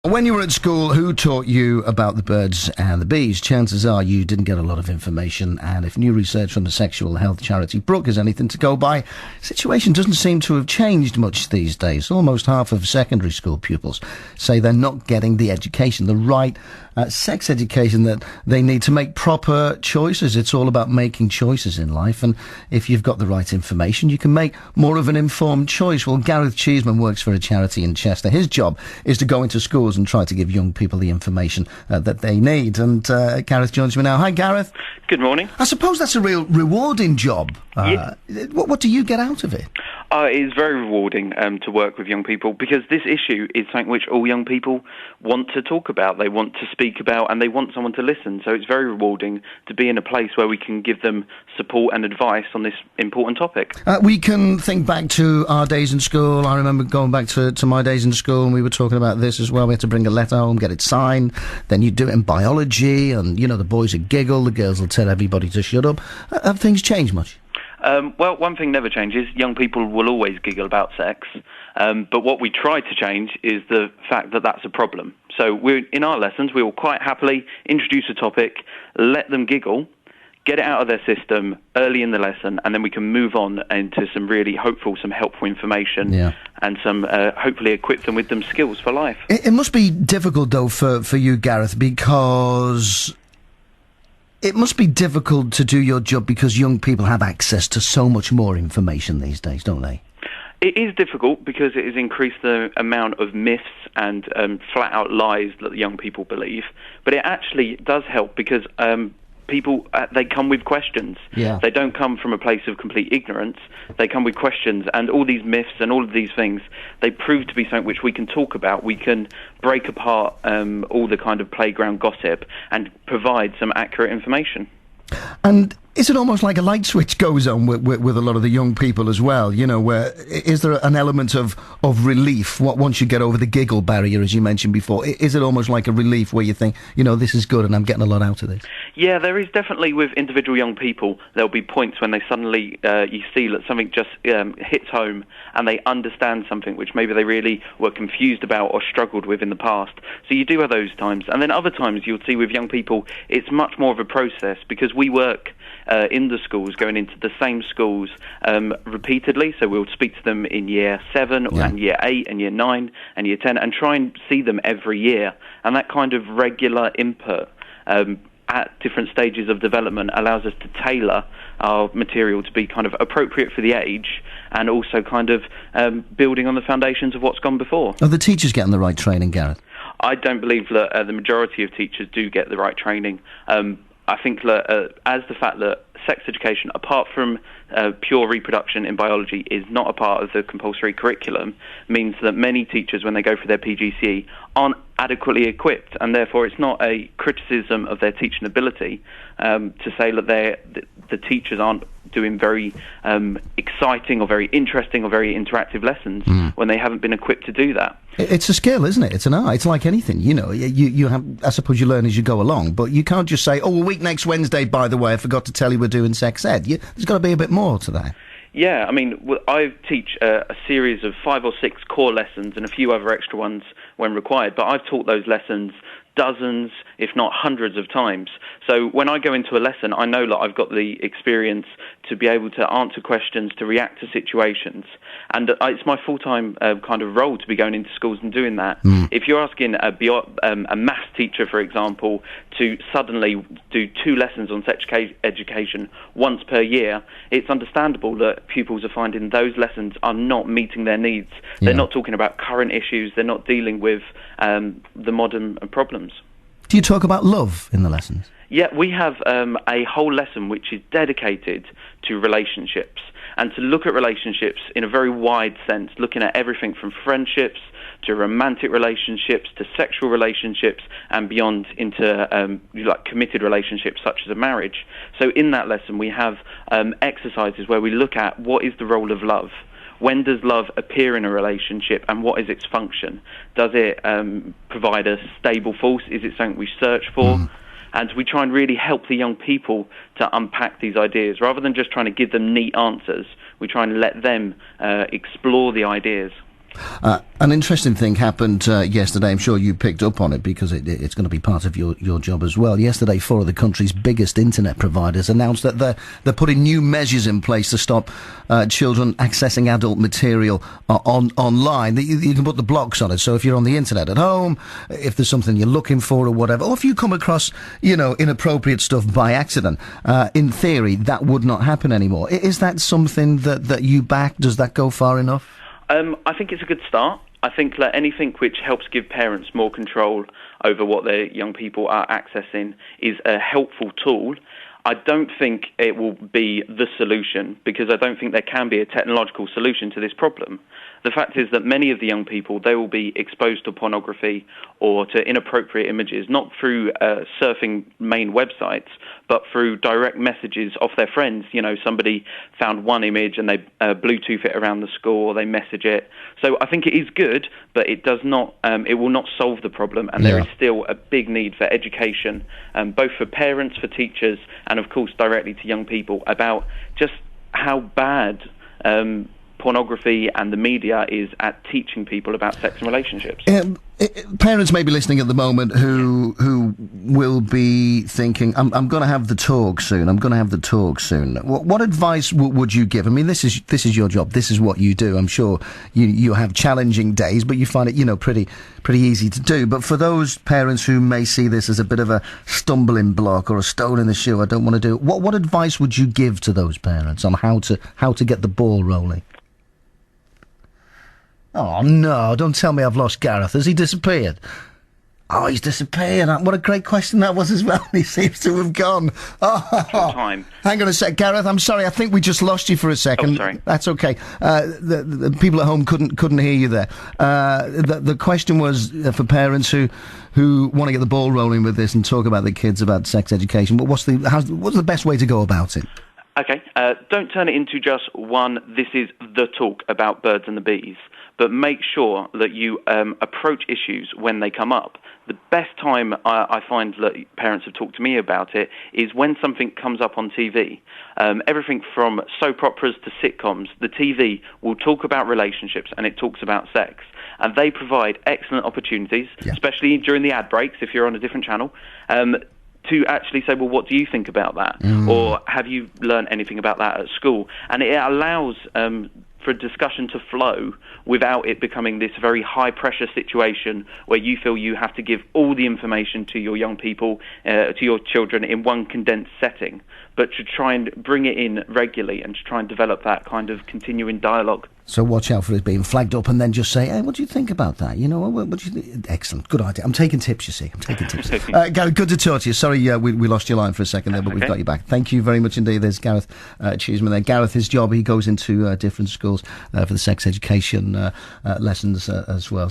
When you were at school, who taught you about the birds and the bees? Chances are you didn't get a lot of information, and if new research from the sexual health charity Brooke is anything to go by, the situation doesn't seem to have changed much these days. Almost half of secondary school pupils say they're not getting the education, the right sex education that they need to make proper choices. It's all about making choices in life, and if you've got the right information, you can make more of an informed choice. Well, Gareth Cheesman works for a charity in Chester. His job is to go into schools and try to give young people the information that they need. And Gareth joins me now. Hi, Gareth. Good morning. I suppose that's a real rewarding job. Yeah. What do you get out of it? It is very rewarding to work with young people, because this issue is something which all young people want to talk about, they want to speak about, and they want someone to listen. So it's very rewarding to be in a place where we can give them support and advice on this important topic. We can think back to our days in school. I remember going back to my days in school, and we were talking about this as well. We had to bring a letter home, get it signed, then you do it in biology, and, you know, the boys would giggle, the girls will tell everybody to shut up. Have things changed much? Well, one thing never changes. Young people will always giggle about sex. But what we try to change is the fact that that's a problem. So in our lessons, we will quite happily introduce a topic, let them giggle, get it out of their system early in the lesson, and then we can move on into some really hopeful, some helpful information, and some hopefully equip them with some skills for life. It must be difficult, though, for you, Gareth, because it must be difficult to do your job because young people have access to so much more information these days, don't they? It is difficult because it has increased the amount of myths and flat-out lies that young people believe. But it actually does help because people, they come with questions. Yeah. They don't come from a place of complete ignorance. They come with questions, and all these myths and all of these things, they prove to be something which we can talk about. We can break apart all the kind of playground gossip and provide some accurate information. And is it almost like a light switch goes on with a lot of the young people as well? You know, where is there an element of relief once you get over the giggle barrier, as you mentioned before? Is it almost like a relief where you think, you know, this is good and I'm getting a lot out of this? Yeah, there is definitely with individual young people. There'll be points when they suddenly, you see that something just hits home and they understand something which maybe they really were confused about or struggled with in the past. So you do have those times. And then other times you'll see with young people, it's much more of a process because we work in the schools, going into the same schools repeatedly. So we'll speak to them in year 7 and year 8 and year 9 and year 10 and try and see them every year. And that kind of regular input at different stages of development allows us to tailor our material to be kind of appropriate for the age and also kind of building on the foundations of what's gone before. Are the teachers getting the right training, Gareth? I don't believe that the majority of teachers do get the right training. I think that as the fact that sex education, apart from pure reproduction in biology, is not a part of the compulsory curriculum, means that many teachers, when they go for their PGCE, aren't adequately equipped, and therefore it's not a criticism of their teaching ability to say that the teachers aren't doing very exciting or very interesting or very interactive lessons when they haven't been equipped to do that. It's a skill, isn't it? It's an art. It's like anything, you know. You have, I suppose you learn as you go along, but you can't just say, oh, a week next Wednesday, by the way, I forgot to tell you we're doing sex ed. There's got to be a bit more to that. Yeah, I mean, I teach a series of 5 or 6 core lessons and a few other extra ones when required, but I've taught those lessons dozens, if not hundreds of times. So when I go into a lesson, I know that I've got the experience to be able to answer questions, to react to situations. And it's my full-time kind of role to be going into schools and doing that. If you're asking a maths teacher, for example, to suddenly do 2 lessons on sex education once per year, it's understandable that pupils are finding those lessons are not meeting their needs. They're not talking about current issues. They're not dealing with the modern problems. Do you talk about love in the lessons? Yeah, we have a whole lesson which is dedicated to relationships and to look at relationships in a very wide sense, looking at everything from friendships to romantic relationships to sexual relationships and beyond into like committed relationships such as a marriage. So in that lesson we have exercises where we look at what is the role of love. When does love appear in a relationship and what is its function? Does it provide a stable force? Is it something we search for? And we try and really help the young people to unpack these ideas. Rather than just trying to give them neat answers, we try and let them explore the ideas. An interesting thing happened yesterday. I'm sure you picked up on it because it's going to be part of your job as well. Yesterday, 4 of the country's biggest internet providers announced that they're putting new measures in place to stop children accessing adult material online. You can put the blocks on it. So if you're on the internet at home, if there's something you're looking for or whatever, or if you come across, inappropriate stuff by accident, in theory, that would not happen anymore. Is that something that you back? Does that go far enough? I think it's a good start. I think that anything which helps give parents more control over what their young people are accessing is a helpful tool. I don't think it will be the solution, because I don't think there can be a technological solution to this problem. The fact is that many of the young people, they will be exposed to pornography or to inappropriate images, not through surfing main websites, but through direct messages off their friends. Somebody found one image and they Bluetooth it around the school, or they message it. So I think it is good, but it does not. It will not solve the problem, and there is still a big need for education, both for parents, for teachers, and of course directly to young people about just how bad pornography and the media is at teaching people about sex and relationships. Parents may be listening at the moment who will be thinking, I'm going to have the talk soon. What advice would you give? I mean, this is your job. This is what you do. I'm sure you have challenging days, but you find it, pretty easy to do. But for those parents who may see this as a bit of a stumbling block or a stone in the shoe, I don't want to do it. What advice would you give to those parents on how to get the ball rolling? Oh, no, don't tell me I've lost Gareth. Has he disappeared? Oh, he's disappeared. What a great question that was as well. He seems to have gone. Time. Hang on a sec, Gareth. I'm sorry. I think we just lost you for a second. Oh, sorry. That's okay. The people at home couldn't hear you there. The question was for parents who want to get the ball rolling with this and talk about the kids about sex education. But what's the best way to go about it? Okay. Don't turn it into just one, this is the talk about birds and the bees, but make sure that you approach issues when they come up. The best time I find that parents have talked to me about it is when something comes up on TV. Everything from soap operas to sitcoms, the TV will talk about relationships and it talks about sex. And they provide excellent opportunities, especially during the ad breaks if you're on a different channel, to actually say, well, what do you think about that? Or have you learned anything about that at school? And it allows for discussion to flow without it becoming this very high-pressure situation where you feel you have to give all the information to your young people, to your children in one condensed setting, but to try and bring it in regularly and to try and develop that kind of continuing dialogue. So watch out for it being flagged up and then just say, hey, what do you think about that? What do you think? Excellent. Good idea. I'm taking tips, you see. Gareth, good to talk to you. Sorry, we lost your line for a second there, but we've got you back. Thank you very much indeed. There's Gareth Cheesman there. Gareth, his job, he goes into different schools for the sex education lessons as well.